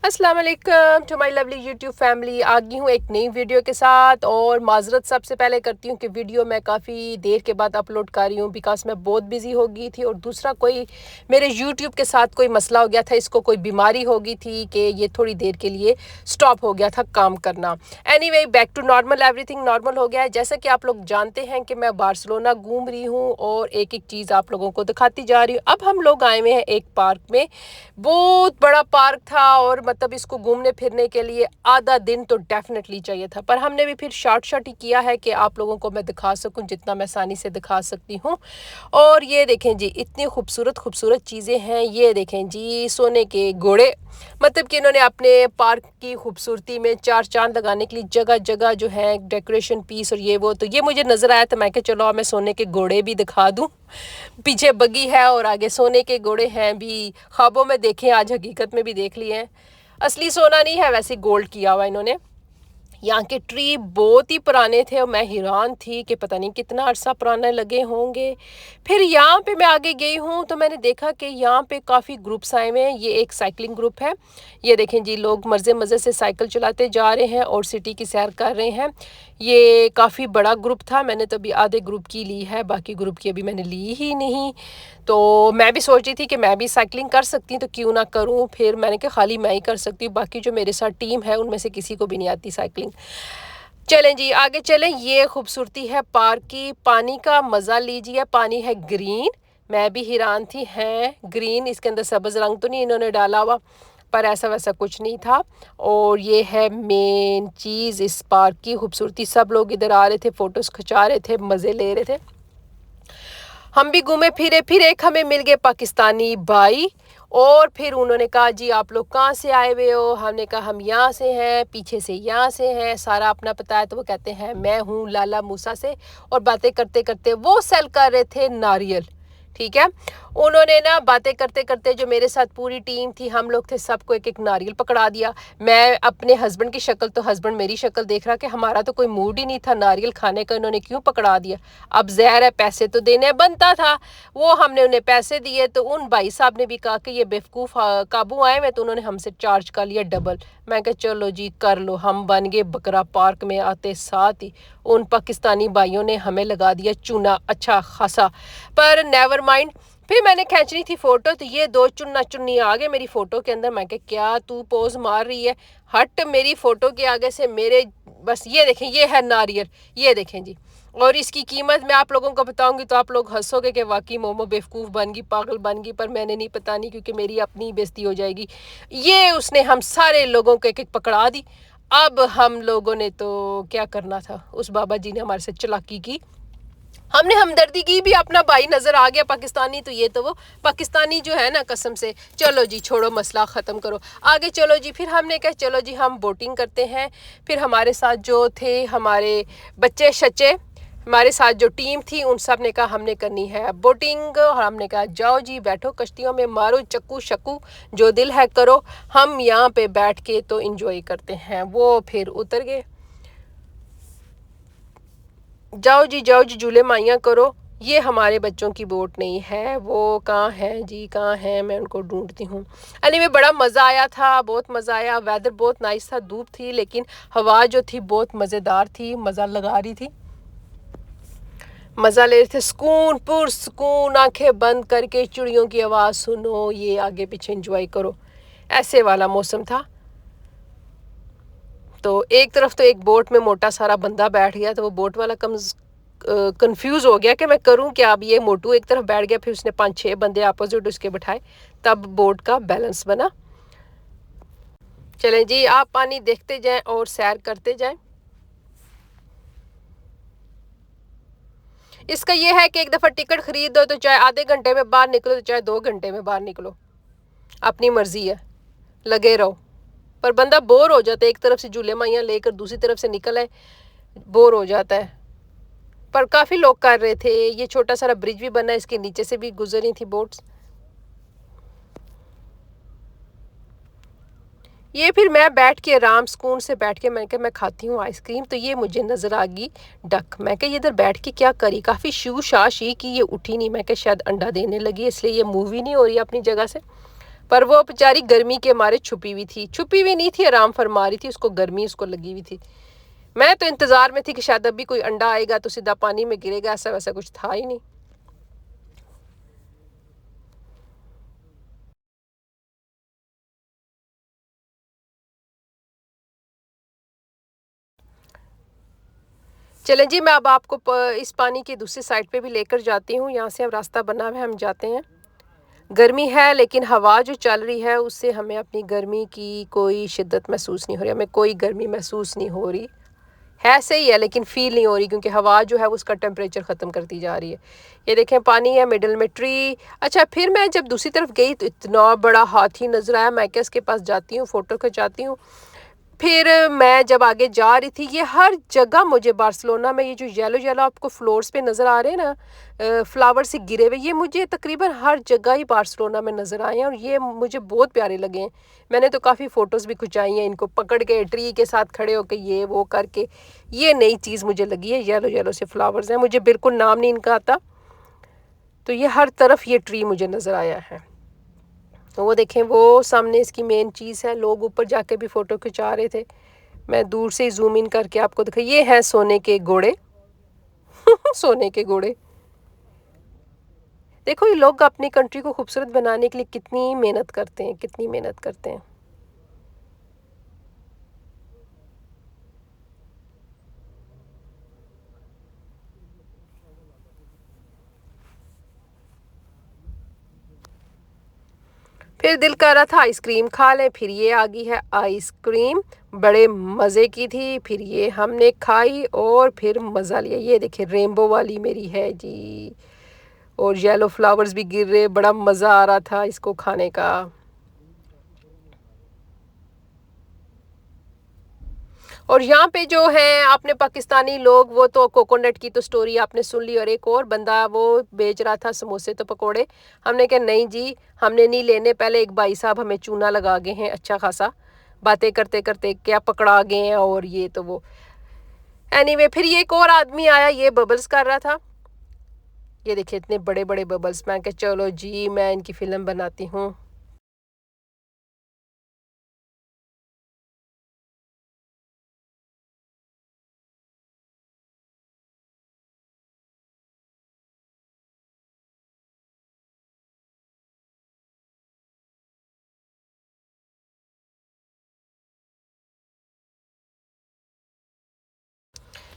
अस्सलाम वालेकुम to my lovely YouTube family. आ गई हूँ एक नई वीडियो के साथ और माजरत सबसे पहले करती हूँ कि वीडियो मैं काफ़ी देर के बाद अपलोड कर रही हूँ बिकॉज मैं बहुत बिजी हो गई थी और दूसरा कोई मेरे यूट्यूब के साथ कोई मसला हो गया था, इसको कोई बीमारी हो गई थी कि ये थोड़ी देर के लिए स्टॉप हो गया था काम करना। Anyway back to normal, everything normal हो गया है। जैसा कि आप लोग जानते हैं कि मैं बार्सिलोना घूम रही हूँ और एक एक चीज़ आप लोगों को दिखाती जा रही हूँ। अब हम लोग आए हुए हैं एक पार्क में, बहुत बड़ा पार्क था और मतलब इसको घूमने फिरने के लिए आधा दिन तो डेफिनेटली चाहिए था, पर हमने भी फिर शॉर्ट ही किया है कि आप लोगों को मैं दिखा सकूं जितना मैं आसानी से दिखा सकती हूं। और ये देखें जी, इतनी खूबसूरत खूबसूरत चीज़ें हैं। ये देखें जी, सोने के घोड़े, मतलब कि इन्होंने अपने पार्क की खूबसूरती में चार चांद लगाने के लिए जगह जगह जो है डेकोरेशन पीस और ये वो, तो ये मुझे नज़र आया तो मैं कि चलो मैं सोने के घोड़े भी दिखा दूं। पीछे बग्गी है और आगे सोने के घोड़े हैं भी। ख्वाबों में देखे, आज हकीकत में भी देख लिए हैं। असली सोना नहीं है, वैसे गोल्ड किया हुआ इन्होंने। यहाँ के ट्री बहुत ही पुराने थे और मैं हैरान थी कि पता नहीं कितना अरसा पुराने लगे होंगे। फिर यहाँ पे मैं आगे गई हूँ तो मैंने देखा कि यहाँ पे काफ़ी ग्रुप्स आए हुए हैं। ये एक साइकिलिंग ग्रुप है। ये देखें जी, लोग मज़े मज़े से साइकिल चलाते जा रहे हैं और सिटी की सैर कर रहे हैं। ये काफ़ी बड़ा ग्रुप था, मैंने तो अभी आधे ग्रुप की ली है, बाकी ग्रुप की अभी मैंने ली ही नहीं। तो मैं भी सोच रही थी कि मैं भी साइकिलिंग कर सकती हूँ तो क्यों ना करूँ। फिर मैंने कहा खाली मैं ही कर सकती हूँ, बाकी जो मेरे साथ टीम है उनमें से किसी को भी नहीं आती साइकिलिंग। चलें जी आगे चलें। ये खूबसूरती है पार्क की, पानी का मज़ा लीजिए। पानी है ग्रीन, मैं भी हैरान थी, हैं ग्रीन, इसके अंदर सब्ज़ रंग तो नहीं इन्होंने डाला हुआ, पर ऐसा वैसा कुछ नहीं था। और ये है मेन चीज़ इस पार्क की खूबसूरती। सब लोग इधर आ रहे थे, फ़ोटोज़ खिंचा रहे थे, मज़े ले रहे थे। हम भी घूमे फिरे, फिर एक हमें मिल गए पाकिस्तानी भाई और फिर उन्होंने कहा जी आप लोग कहाँ से आए हुए हो। हमने कहा हम यहाँ से हैं, पीछे से यहाँ से हैं, सारा अपना पता है। तो वो कहते हैं मैं हूँ लाला मूसा से। और बातें करते करते वो सेल कर रहे थे नारियल, ठीक है। उन्होंने ना बातें करते करते, जो मेरे साथ पूरी टीम थी, हम लोग थे, सबको एक एक नारियल पकड़ा दिया। मैं अपने हस्बैंड की शक्ल, तो हस्बैंड मेरी शक्ल देख रहा कि हमारा तो कोई मूड ही नहीं था नारियल खाने का, इन्होंने क्यों पकड़ा दिया। अब ज़हर है, पैसे तो देने बनता था, वो हमने उन्हें पैसे दिए। तो उन भाई साहब ने भी कहा कि ये बेवकूफ़ काबू आए में, तो उन्होंने हमसे चार्ज कर लिया डबल। मैं कहा चलो जी कर लो। हम बन गए बकरा। पार्क में आते साथ ही उन पाकिस्तानी भाइयों ने हमें लगा दिया चूना अच्छा खासा, पर नेवर माइंड। फिर मैंने खींचनी थी फ़ोटो, तो ये दो चुन्ना चुन्नी आ गए मेरी फ़ोटो के अंदर। मैं कहा क्या तू पोज मार रही है, हट मेरी फ़ोटो के आगे से मेरे। बस ये देखें, ये है नारियल, ये देखें जी। और इसकी कीमत मैं आप लोगों को बताऊंगी तो आप लोग हंसोगे कि वाकई मोमो बेवकूफ़ बन गई, पागल बन गई, पर मैंने नहीं पता नहीं, क्योंकि मेरी अपनी बेइज्जती हो जाएगी। ये उसने हम सारे लोगों को एक एक पकड़ा दी। अब हम लोगों ने तो क्या करना था, उस बाबा जी ने हमारे से चालाकी की, हमने हमदर्दी की भी। अपना भाई नज़र आ गया पाकिस्तानी, तो ये तो वो पाकिस्तानी जो है ना, कसम से। चलो जी छोड़ो, मसला ख़त्म करो, आगे चलो जी। फिर हमने कहा चलो जी हम बोटिंग करते हैं। फिर हमारे साथ जो थे हमारे बच्चे शच्चे, हमारे साथ जो टीम थी, उन सब ने कहा हमने करनी है बोटिंग। और हमने कहा जाओ जी बैठो कश्तियों में, मारो चक्कू शक्कू, जो दिल है करो, हम यहाँ पे बैठ के तो इंजॉय करते हैं। वो फिर उतर गए, जाओ जी जाओ जी झूले माइयाँ करो। ये हमारे बच्चों की बोट नहीं है, वो कहाँ है जी, कहाँ है, मैं उनको ढूंढती हूँ। एनीवे बड़ा मज़ा आया था, बहुत मज़ा आया। वेदर बहुत नाइस था, धूप थी लेकिन हवा जो थी बहुत मज़ेदार थी, मज़ा लगा रही थी, मज़ा ले रहे थे। सुकून पुरसुकून, आंखें बंद करके चिड़ियों की आवाज़ सुनो, ये आगे पीछे एंजॉय करो, ऐसे वाला मौसम था। तो एक तरफ तो एक बोट में मोटा सारा बंदा बैठ गया, तो वो बोट वाला कंफ्यूज हो गया कि मैं करूं क्या। अब ये मोटू एक तरफ बैठ गया, फिर उसने 5-6 बंदे अपोजिट उसके बिठाए, तब बोट का बैलेंस बना। चलें जी, आप पानी देखते जाएं और सैर करते जाएं। इसका ये है कि एक दफ़ा टिकट खरीद दो तो चाहे आधे घंटे में बाहर निकलो, तो चाहे 2 घंटे में बाहर निकलो, अपनी मर्जी है, लगे रहो। पर बंदा बोर हो जाता है, एक तरफ से झूले माइयाँ लेकर दूसरी तरफ से निकल आए, बोर हो जाता है। पर काफ़ी लोग कर रहे थे। ये छोटा सारा ब्रिज भी बना है, इसके नीचे से भी गुजरी थी बोट्स। ये फिर मैं बैठ के आराम सुकून से बैठ के मैंने कहा मैं खाती हूँ आइसक्रीम। तो ये मुझे नज़र आ गई डक। मैं कहा ये इधर बैठ के क्या करी, काफ़ी शू शाशी की, ये उठी नहीं। मैं कहा शायद अंडा देने लगी, इसलिए ये मूव ही नहीं हो रही अपनी जगह से। पर वो बेचारी गर्मी के मारे छुपी हुई थी, छुपी हुई नहीं थी, आराम फरमा रही थी, उसको गर्मी उसको लगी हुई थी। मैं तो इंतज़ार में थी कि शायद अभी कोई अंडा आएगा तो सीधा पानी में गिरेगा, ऐसा वैसा कुछ था ही नहीं। चलें जी, मैं अब आपको इस पानी की दूसरी साइड पे भी लेकर जाती हूँ। यहाँ से अब रास्ता बना हुआ है, हम जाते हैं। गर्मी है लेकिन हवा जो चल रही है उससे हमें अपनी गर्मी की कोई शिद्दत महसूस नहीं हो रही, हमें कोई गर्मी महसूस नहीं हो रही है। सही है लेकिन फील नहीं हो रही, क्योंकि हवा जो है वो उसका टेम्परेचर ख़त्म करती जा रही है। ये देखें पानी है, मिडल में ट्री। अच्छा, फिर मैं जब दूसरी तरफ गई तो इतना बड़ा हाथी नज़र आया। मैं क्या इसके पास जाती हूँ, फ़ोटो खिंचाती हूँ। फिर मैं जब आगे जा रही थी, ये हर जगह मुझे बार्सिलोना में ये जो येलो येलो आपको फ्लोर्स पे नज़र आ रहे हैं ना, फ्लावर से गिरे हुए, ये मुझे तकरीबन हर जगह ही बार्सिलोना में नज़र आए हैं और ये मुझे बहुत प्यारे लगे हैं। मैंने तो काफ़ी फ़ोटोज़ भी खिंचाई हैं इनको पकड़ के, ट्री के साथ खड़े होकर ये वो करके। ये नई चीज़ मुझे लगी है, येलो येलो से फ्लावर्स हैं, मुझे बिल्कुल नाम नहीं इनका आता। तो ये हर तरफ ये ट्री मुझे नज़र आया है। तो वो देखें, वो सामने इसकी मेन चीज़ है। लोग ऊपर जाके भी फ़ोटो खिंचा रहे थे। मैं दूर से ही जूम इन करके आपको दिखा, ये हैं सोने के घोड़े। सोने के घोड़े। देखो, ये लोग अपनी कंट्री को खूबसूरत बनाने के लिए कितनी मेहनत करते हैं, कितनी मेहनत करते हैं। फिर दिल कर रहा था आइसक्रीम खा लें, फिर ये आ गई है आइसक्रीम, बड़े मज़े की थी। फिर ये हमने खाई और फिर मज़ा लिया। ये देखिए रेनबो वाली मेरी है जी, और येलो फ्लावर्स भी गिर रहे, बड़ा मज़ा आ रहा था इसको खाने का। और यहाँ पे जो है आपने पाकिस्तानी लोग, वो तो कोकोनट की तो स्टोरी आपने सुन ली, और एक और बंदा वो बेच रहा था समोसे तो पकोड़े। हमने कहा नहीं जी, हमने नहीं लेने। पहले एक भाई साहब हमें चूना लगा गए हैं अच्छा खासा, बातें करते करते क्या पकड़ा गए हैं, और ये तो वो। एनीवे, फिर ये एक और आदमी आया, ये बबल्स कर रहा था। ये देखिए इतने बड़े बड़े बबल्स। मैं कहा चलो जी, मैं इनकी फ़िल्म बनाती हूँ।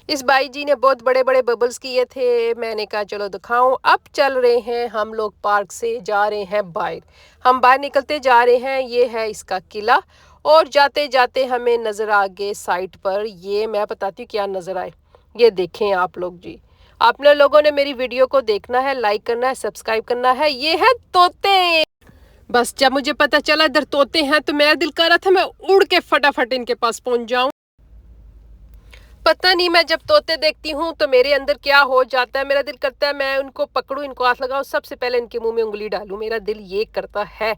इस बाई जी ने बहुत बड़े बड़े बबल्स किए थे। मैंने कहा चलो दिखाऊं। अब चल रहे हैं हम लोग, पार्क से जा रहे हैं बाहर। हम बाहर निकलते जा रहे हैं, ये है इसका किला। और जाते जाते हमें नज़र आ गए साइड पर, ये मैं बताती हूँ क्या नज़र आए। ये देखें आप लोग जी, आपने लोगों ने मेरी वीडियो को देखना है, लाइक करना है, सब्सक्राइब करना है। ये है तोते। बस जब मुझे पता चला इधर तोते हैं तो मेरा दिल कर रहा था मैं उड़ के फटाफट इनके पास पहुंच जाऊं। पता नहीं, मैं जब तोते देखती हूँ तो मेरे अंदर क्या हो जाता है। मेरा दिल करता है मैं उनको पकड़ूं, इनको हाथ लगाऊं, सबसे पहले इनके मुंह में उंगली डालूं। मेरा दिल ये करता है।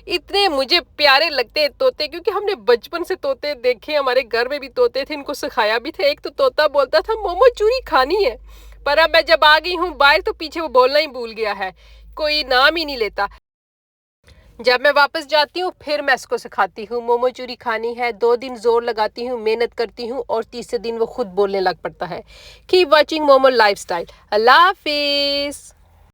इतने मुझे प्यारे लगते हैं तोते, क्योंकि हमने बचपन से तोते देखे, हमारे घर में भी तोते थे, इनको सिखाया भी था। एक तो तोता बोलता था मोमो चूरी खानी है, पर अब मैं जब आ गई हूँ बाहर तो पीछे वो बोलना ही भूल गया है, कोई नाम ही नहीं लेता। जब मैं वापस जाती हूँ फिर मैं इसको सिखाती हूँ मोमो चूरी खानी है। 2 दिन जोर लगाती हूँ, मेहनत करती हूँ, और तीसरे दिन वो खुद बोलने लग पड़ता है। Keep watching Momo lifestyle. अल्लाह हाफिज।